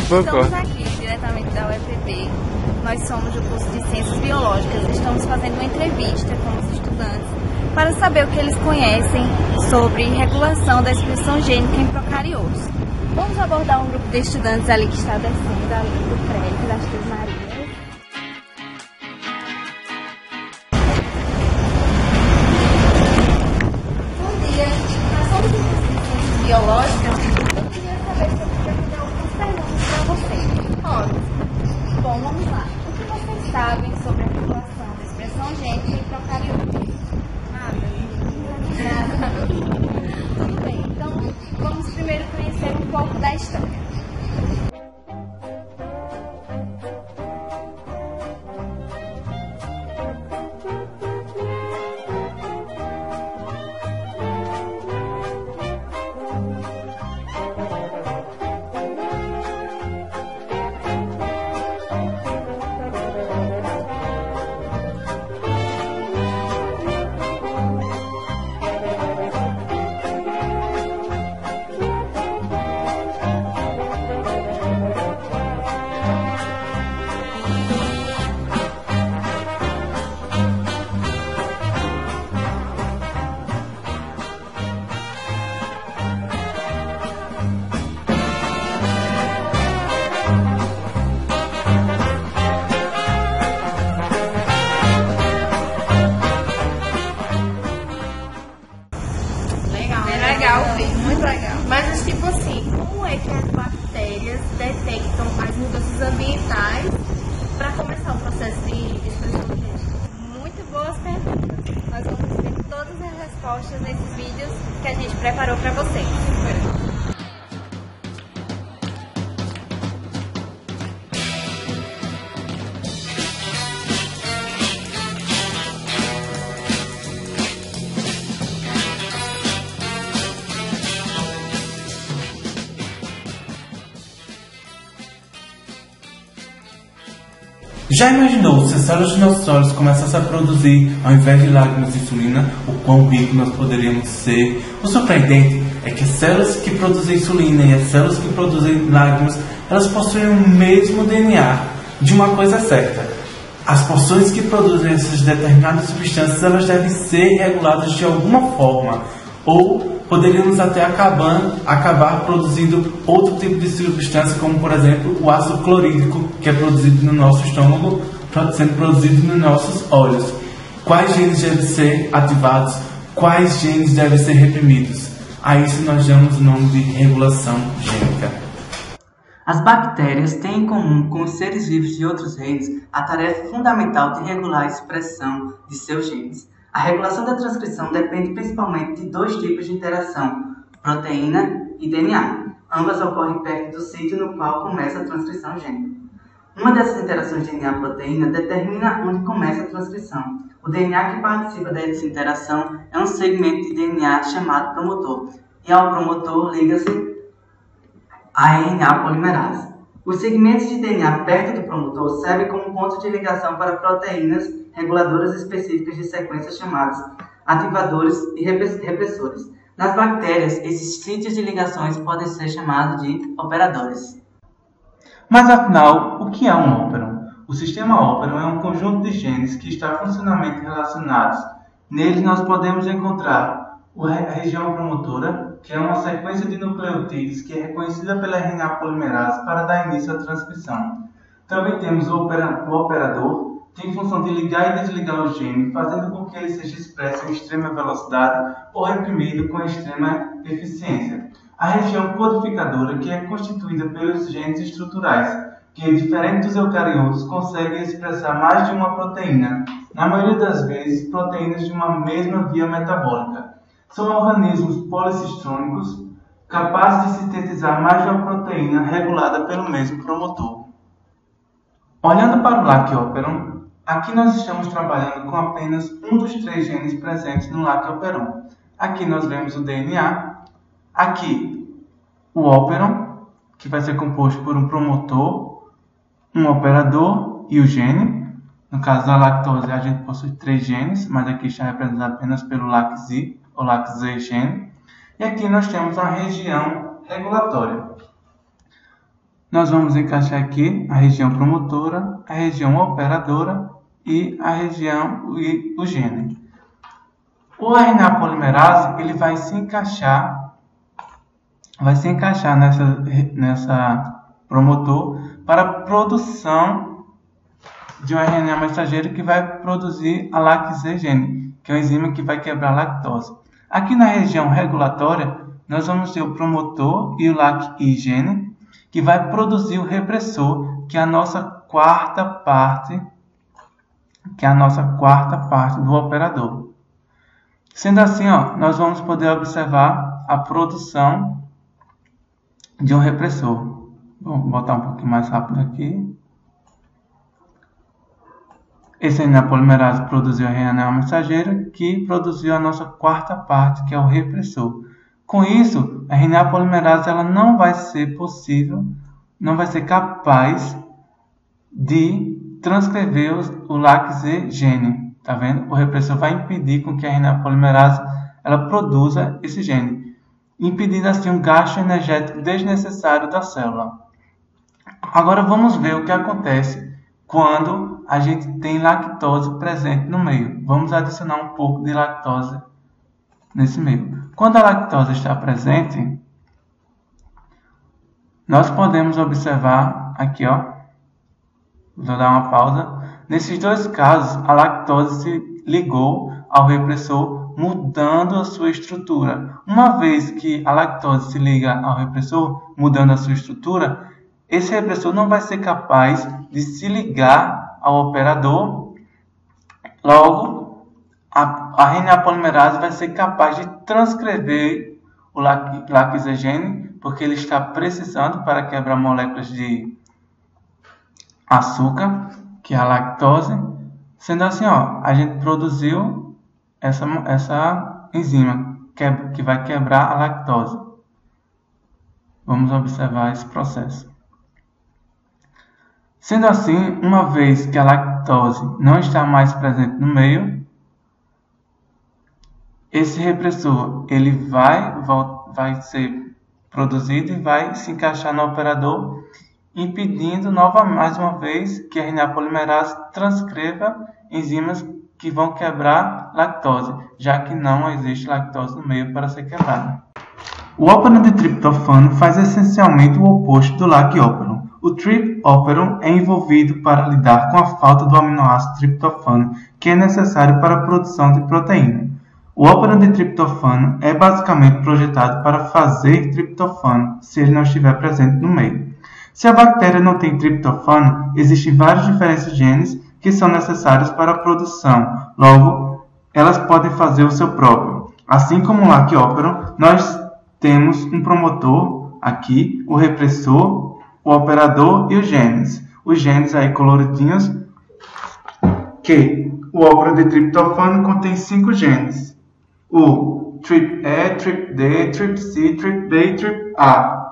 Estamos aqui diretamente da UEPB. Nós somos do curso de Ciências Biológicas. Estamos fazendo uma entrevista com os estudantes para saber o que eles conhecem sobre regulação da expressão gênica em procariotos. Vamos abordar um grupo de estudantes ali que está descendo ali do prédio das Três Marias. Bom dia, nós somos do curso de Ciências Biológicas. Eu queria saber se eu podia fazer algumas perguntas para vocês. Olha, bom, vamos lá. O que vocês sabem sobre a regulação da expressão gênica em procariotos? Nada. Tudo bem, então vamos primeiro conhecer um pouco da história. Muito legal. Mas, tipo assim, como é que as bactérias detectam as mudanças ambientais para começar o processo de expressão gênica? Muito boas perguntas. Nós vamos ver todas as respostas nesses vídeos que a gente preparou para vocês. Já imaginou se as células de nossos olhos começassem a produzir, ao invés de lágrimas de insulina, o quão rico nós poderíamos ser? O surpreendente é que as células que produzem insulina e as células que produzem lágrimas, elas possuem o mesmo DNA. De uma coisa certa, as porções que produzem essas determinadas substâncias, elas devem ser reguladas de alguma forma, ou poderíamos até acabar produzindo outro tipo de substância, como por exemplo o ácido clorídrico, que é produzido no nosso estômago, sendo produzido nos nossos olhos. Quais genes devem ser ativados? Quais genes devem ser reprimidos? A isso nós damos o nome de regulação gênica. As bactérias têm em comum com os seres vivos de outros reinos a tarefa fundamental de regular a expressão de seus genes. A regulação da transcrição depende principalmente de dois tipos de interação, proteína e DNA. Ambas ocorrem perto do sítio no qual começa a transcrição gênica. Uma dessas interações DNA-proteína determina onde começa a transcrição. O DNA que participa dessa interação é um segmento de DNA chamado promotor, e ao promotor liga-se a RNA polimerase. Os segmentos de DNA perto do promotor servem como ponto de ligação para proteínas reguladoras específicas de sequências chamadas ativadores e repressores. Nas bactérias, esses sítios de ligações podem ser chamados de operadores. Mas afinal, o que é um óperon? O sistema óperon é um conjunto de genes que está funcionalmente relacionados. Neles nós podemos encontrar a região promotora, que é uma sequência de nucleotídeos que é reconhecida pela RNA polimerase para dar início à transcrição. Também temos o operador, que tem função de ligar e desligar o gene, fazendo com que ele seja expresso em extrema velocidade ou reprimido com extrema eficiência. A região codificadora, que é constituída pelos genes estruturais, que, diferente dos eucariotos, conseguem expressar mais de uma proteína, na maioria das vezes proteínas de uma mesma via metabólica. São organismos policistrônicos capazes de sintetizar mais de uma proteína regulada pelo mesmo promotor. Olhando para o Lac-Operon, aqui nós estamos trabalhando com apenas um dos 3 genes presentes no Lac-Operon. Aqui nós vemos o DNA, aqui o óperon, que vai ser composto por um promotor, um operador e o gene. No caso da lactose, a gente possui 3 genes, mas aqui está representado apenas pelo LAC-Z ou LAC-Z gene. E aqui nós temos a região regulatória. Nós vamos encaixar aqui a região promotora, a região operadora e a região e o gene. O RNA polimerase ele vai se encaixar nessa promotor para a produção de um RNA mensageiro que vai produzir a lactase gene, que é uma enzima que vai quebrar a lactose. Aqui na região regulatória, nós vamos ter o promotor e o LAC-I gene, que vai produzir o repressor, que é a nossa quarta parte do operador. Sendo assim, nós vamos poder observar a produção de um repressor. Vou botar um pouquinho mais rápido aqui. Esse RNA polimerase produziu o RNA mensageiro, que produziu a nossa quarta parte, que é o repressor. Com isso, a RNA polimerase ela não vai ser capaz de transcrever o lactase gene. Tá vendo? O repressor vai impedir com que a RNA polimerase ela produza esse gene, impedindo assim um gasto energético desnecessário da célula. Agora vamos ver o que acontece quando a gente tem lactose presente no meio. Vamos adicionar um pouco de lactose nesse meio. Quando a lactose está presente, nós podemos observar aqui, vou dar uma pausa. Nesses dois casos, a lactose se ligou ao repressor, mudando a sua estrutura. Uma vez que a lactose se liga ao repressor, mudando a sua estrutura, esse repressor não vai ser capaz de se ligar ao operador. Logo, a RNA polimerase vai ser capaz de transcrever o lactase gene, porque ele está precisando para quebrar moléculas de açúcar, que é a lactose. Sendo assim, a gente produziu essa enzima que vai quebrar a lactose. Vamos observar esse processo. Sendo assim, uma vez que a lactose não está mais presente no meio, esse repressor ele vai ser produzido e vai se encaixar no operador, impedindo mais uma vez que a RNA polimerase transcreva enzimas que vão quebrar lactose, já que não existe lactose no meio para ser quebrada. O óperon de triptofano faz essencialmente o oposto do LAC-óperon. O trip-óperon é envolvido para lidar com a falta do aminoácido triptofano, que é necessário para a produção de proteína. O óperon de triptofano é basicamente projetado para fazer triptofano, se ele não estiver presente no meio. Se a bactéria não tem triptofano, existem vários diferentes genes que são necessários para a produção. Logo, elas podem fazer o seu próprio. Assim como o LAC-óperon, nós temos um promotor aqui, o repressor, o operador e os genes. Os genes aí coloridinhos, que o óperon de triptofano contém 5 genes. O TRPE, TRPD, TRPC, TRPD e TRPA,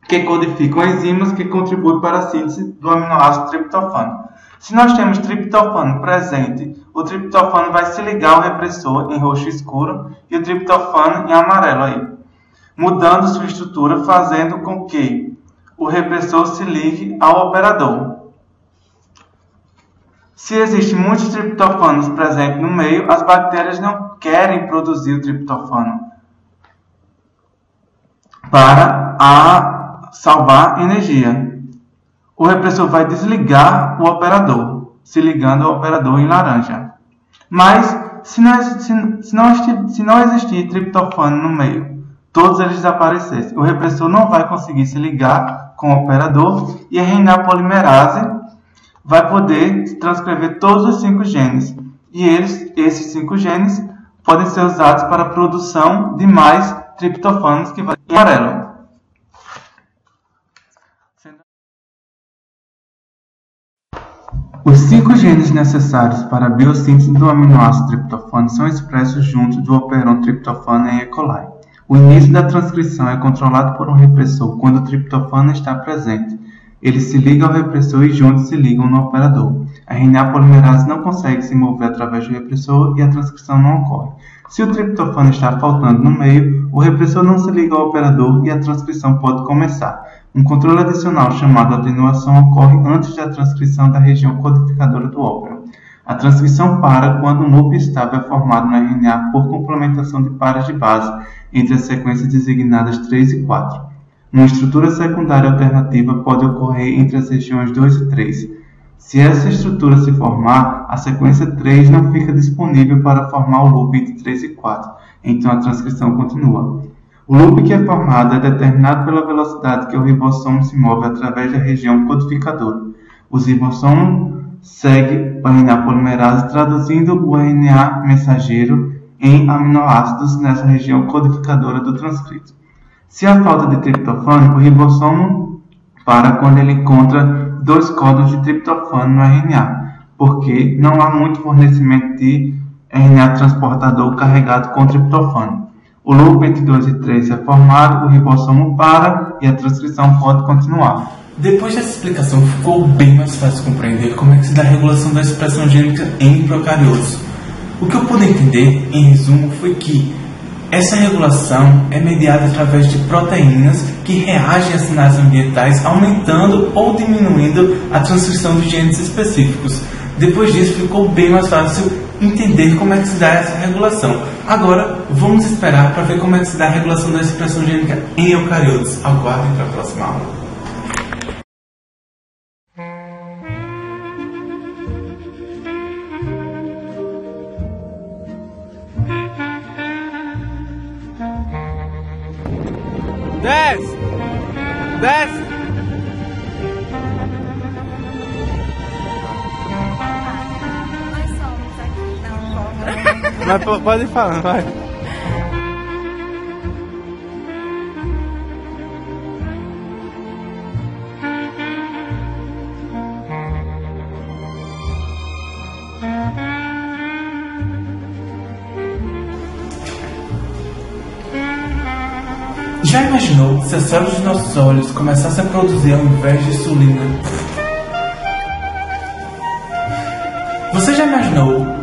que codificam enzimas que contribuem para a síntese do aminoácido triptofano. Se nós temos triptofano presente, o triptofano vai se ligar ao repressor em roxo escuro e o triptofano em amarelo aí, mudando sua estrutura, fazendo com que o repressor se ligue ao operador. Se existem muitos triptofanos presentes no meio, as bactérias não querem produzir o triptofano para salvar energia. O repressor vai desligar o operador, se ligando ao operador em laranja. Mas, se não existir triptofano no meio, todos eles desaparecessem, o repressor não vai conseguir se ligar com o operador e a RNA polimerase vai poder transcrever todos os 5 genes. E esses 5 genes podem ser usados para a produção de mais triptofanos que vai em amarelo. Os 5 genes necessários para a biossíntese do aminoácido triptofano são expressos junto do operon triptofano em E. coli. O início da transcrição é controlado por um repressor quando o triptofano está presente. Ele se liga ao repressor e juntos se ligam no operador. A RNA polimerase não consegue se mover através do repressor e a transcrição não ocorre. Se o triptofano está faltando no meio, o repressor não se liga ao operador e a transcrição pode começar. Um controle adicional chamado atenuação ocorre antes da transcrição da região codificadora do óperon. A transcrição para quando um loop estável é formado no RNA por complementação de pares de base entre as sequências designadas 3 e 4. Uma estrutura secundária alternativa pode ocorrer entre as regiões 2 e 3. Se essa estrutura se formar, a sequência 3 não fica disponível para formar o loop entre 3 e 4, então a transcrição continua. O loop que é formado é determinado pela velocidade que o ribossomo se move através da região codificadora. Os ribossomos seguem o RNA polimerase traduzindo o RNA mensageiro em aminoácidos nessa região codificadora do transcrito. Se há falta de triptofano, o ribossomo para quando ele encontra 2 códons de triptofano no RNA, porque não há muito fornecimento de RNA transportador carregado com triptofano. O loop entre 2 e 3 é formado, o ribossomo para e a transcrição pode continuar. Depois dessa explicação, ficou bem mais fácil compreender como é que se dá a regulação da expressão gênica em procariotos. O que eu pude entender, em resumo, foi que essa regulação é mediada através de proteínas que reagem a sinais ambientais, aumentando ou diminuindo a transcrição de genes específicos. Depois disso, ficou bem mais fácil entender como é que se dá essa regulação. Agora, vamos esperar para ver como é que se dá a regulação da expressão gênica em eucariotos. Aguardem para a próxima aula. Desce! Desce! Nós somos aqui da forma. Mas pode ir falando, vai. Já imaginou se as células dos nossos olhos começassem a produzir ao invés de insulina? Você já imaginou